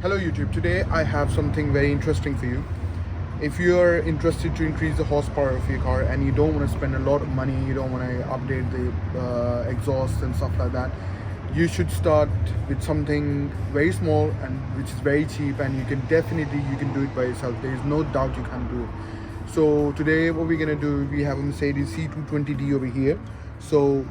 Hello YouTube, today I have something very interesting for you. If you are interested to increase the horsepower of your car and you don't want to spend a lot of money, you don't want to update the exhaust and stuff like that, you should start with something very small and which is very cheap, and you can do it by yourself. There is no doubt you can do it. So today what we're gonna do, we have a Mercedes C220D over here. So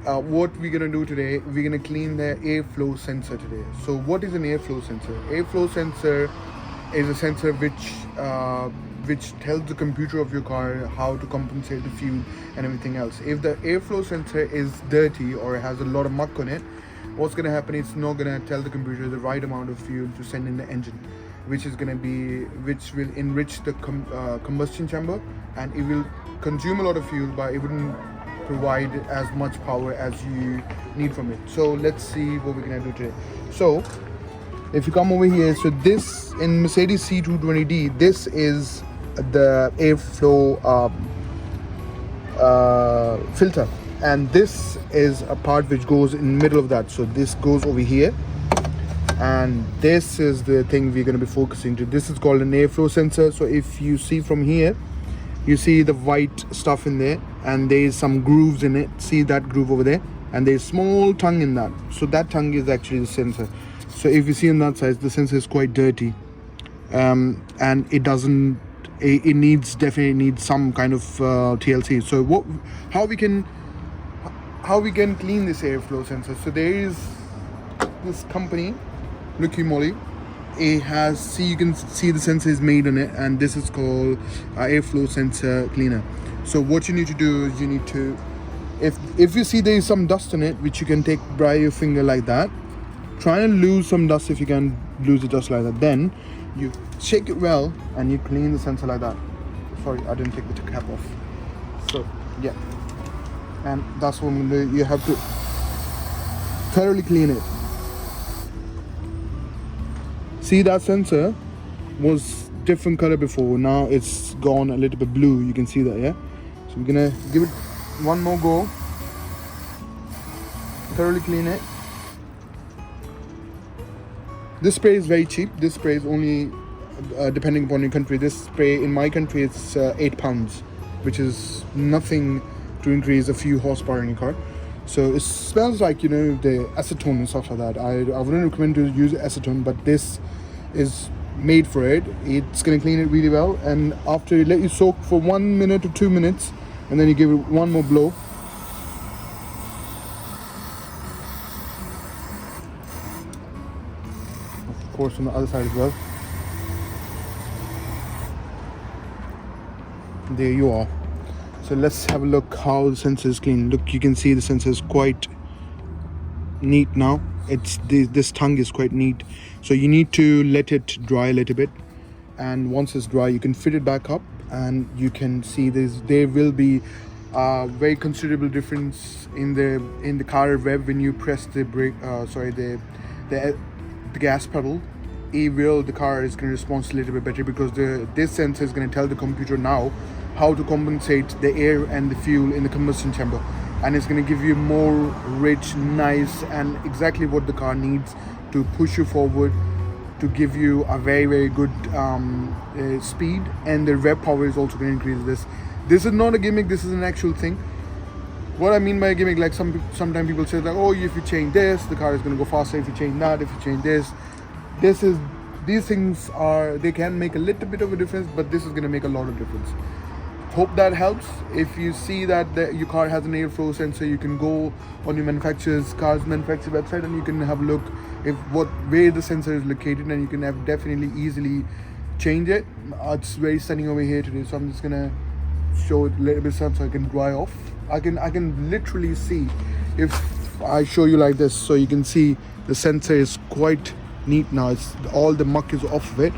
what we're gonna do today, we're gonna clean the airflow sensor today. So what is an airflow sensor? Airflow sensor is a sensor which tells the computer of your car how to compensate the fuel and everything else. If the airflow sensor is dirty or has a lot of muck on it, what's gonna happen? It's not gonna tell the computer the right amount of fuel to send in the engine, which will enrich the combustion chamber, and it will consume a lot of fuel, but it wouldn't provide as much power as you need from it. So let's see what we're gonna do today. So if you come over here, so this in Mercedes C220D, this is the airflow filter, and this is a part which goes in the middle of that. So this goes over here, and this is the thing we're going to be focusing to. This is called an airflow sensor. So if you see from here, you see the white stuff in there, and there is some grooves in it. See that groove over there, and there's small tongue in that. So that tongue is actually the sensor. So if you see on that side, the sensor is quite dirty, and it definitely needs some kind of TLC. So how we can clean this airflow sensor? So there is this company, Lucky Molly. It has, you can see the sensor is made on it, and this is called airflow sensor cleaner. So what you need to do is you need to, if you see there is some dust on it, which you can take by your finger like that, try and lose some dust. If you can lose the dust like that, then you shake it well and you clean the sensor like that. Sorry, I didn't take the cap off. So yeah, and that's what I'm gonna do. You have to thoroughly clean it. See, that sensor was different color before, now it's gone a little bit blue. You can see that, yeah? So we're gonna give it one more go, thoroughly clean it. This spray is very cheap. This spray is only, depending upon your country, this spray in my country it's £8, which is nothing to increase a few horsepower in your car. So it smells like, the acetone and stuff like that. I wouldn't recommend to use acetone, but this is made for it. It's gonna clean it really well, and after you let you soak for 1 minute or 2 minutes, and then you give it one more blow. Of course on the other side as well. There you are. So let's have a look how the sensor is clean. Look, you can see the sensor is quite neat now. This tongue is quite neat. So you need to let it dry a little bit, and once it's dry, you can fit it back up, and you can see there will be a very considerable difference in the car rev when you press the brake. The gas pedal. The car is going to respond a little bit better, because this sensor is going to tell the computer now how to compensate the air and the fuel in the combustion chamber, and it's going to give you more rich, nice, and exactly what the car needs to push you forward, to give you a very, very good speed, and the rev power is also going to increase. This is not a gimmick, this is an actual thing. What I mean by a gimmick, like sometimes people say that, oh, if you change this, the car is going to go faster. If you change that, if you change this, these things they can make a little bit of a difference, but this is going to make a lot of difference. Hope that helps. If you see that your car has an airflow sensor, you can go on your car's manufacturer website, and you can have a look where the sensor is located, and you can definitely easily change it. It's very sunny over here today, so I'm just gonna show it a little bit so I can dry off. I can literally see, if I show you like this, so you can see the sensor is quite neat now. All the muck is off of it.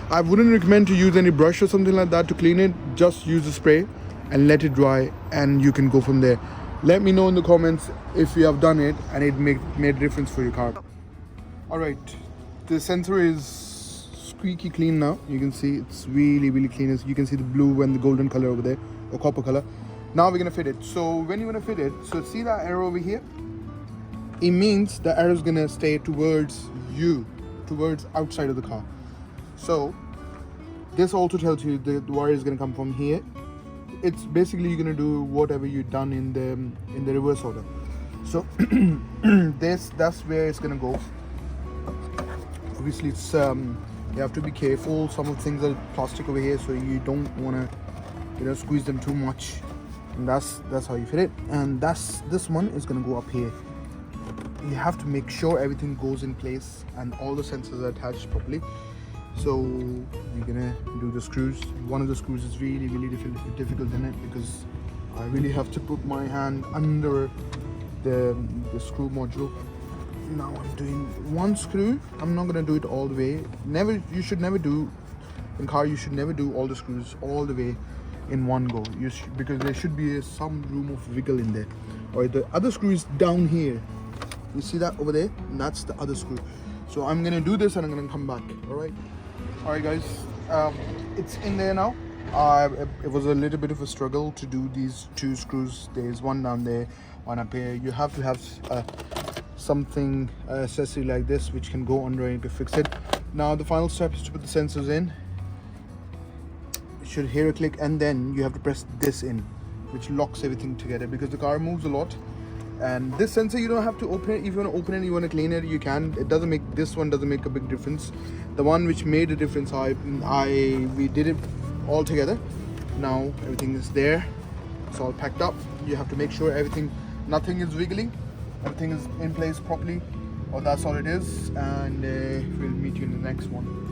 I wouldn't recommend to use any brush or something like that to clean it. Just use the spray and let it dry, and you can go from there. Let me know in the comments if you have done it and it made a difference for your car. Alright, the sensor is squeaky clean now. You can see it's really, really clean. You can see the blue and the golden color over there, or copper color. Now we're gonna fit it. So when you wanna fit it, so see that arrow over here? It means the arrow is gonna stay towards you. towards outside of the car. So this also tells you the wire is going to come from here. It's basically you're going to do whatever you've done in the reverse order. So that's where it's going to go. Obviously it's you have to be careful. Some of the things are plastic over here, so you don't want to squeeze them too much, and that's how you fit it. And this one is going to go up here. You have to make sure everything goes in place and all the sensors are attached properly. So you're gonna do the screws. One of the screws is really difficult in it, because I really have to put my hand under the screw module. Now I'm doing one screw. I'm not gonna do it all the way. You should never do in car. You should never do all the screws all the way in one go. Because there should be some room of wiggle in there. Or the other screw is down here. You see that over there? And that's the other screw. So I'm gonna do this and I'm gonna come back. All right, guys. It's in there now. It was a little bit of a struggle to do these two screws. There's one down there, one up here. You have to have something accessory like this which can go under and to fix it. Now the final step is to put the sensors in. You should hear a click, and then you have to press this in, which locks everything together, because the car moves a lot. And this sensor, you don't have to open it. If you want to open it, you want to clean it, you can. This one doesn't make a big difference. The one which made a difference, we did it all together. Now everything is there. It's all packed up. You have to make sure nothing is wiggling. Everything is in place properly. Well, that's all it is. And we'll meet you in the next one.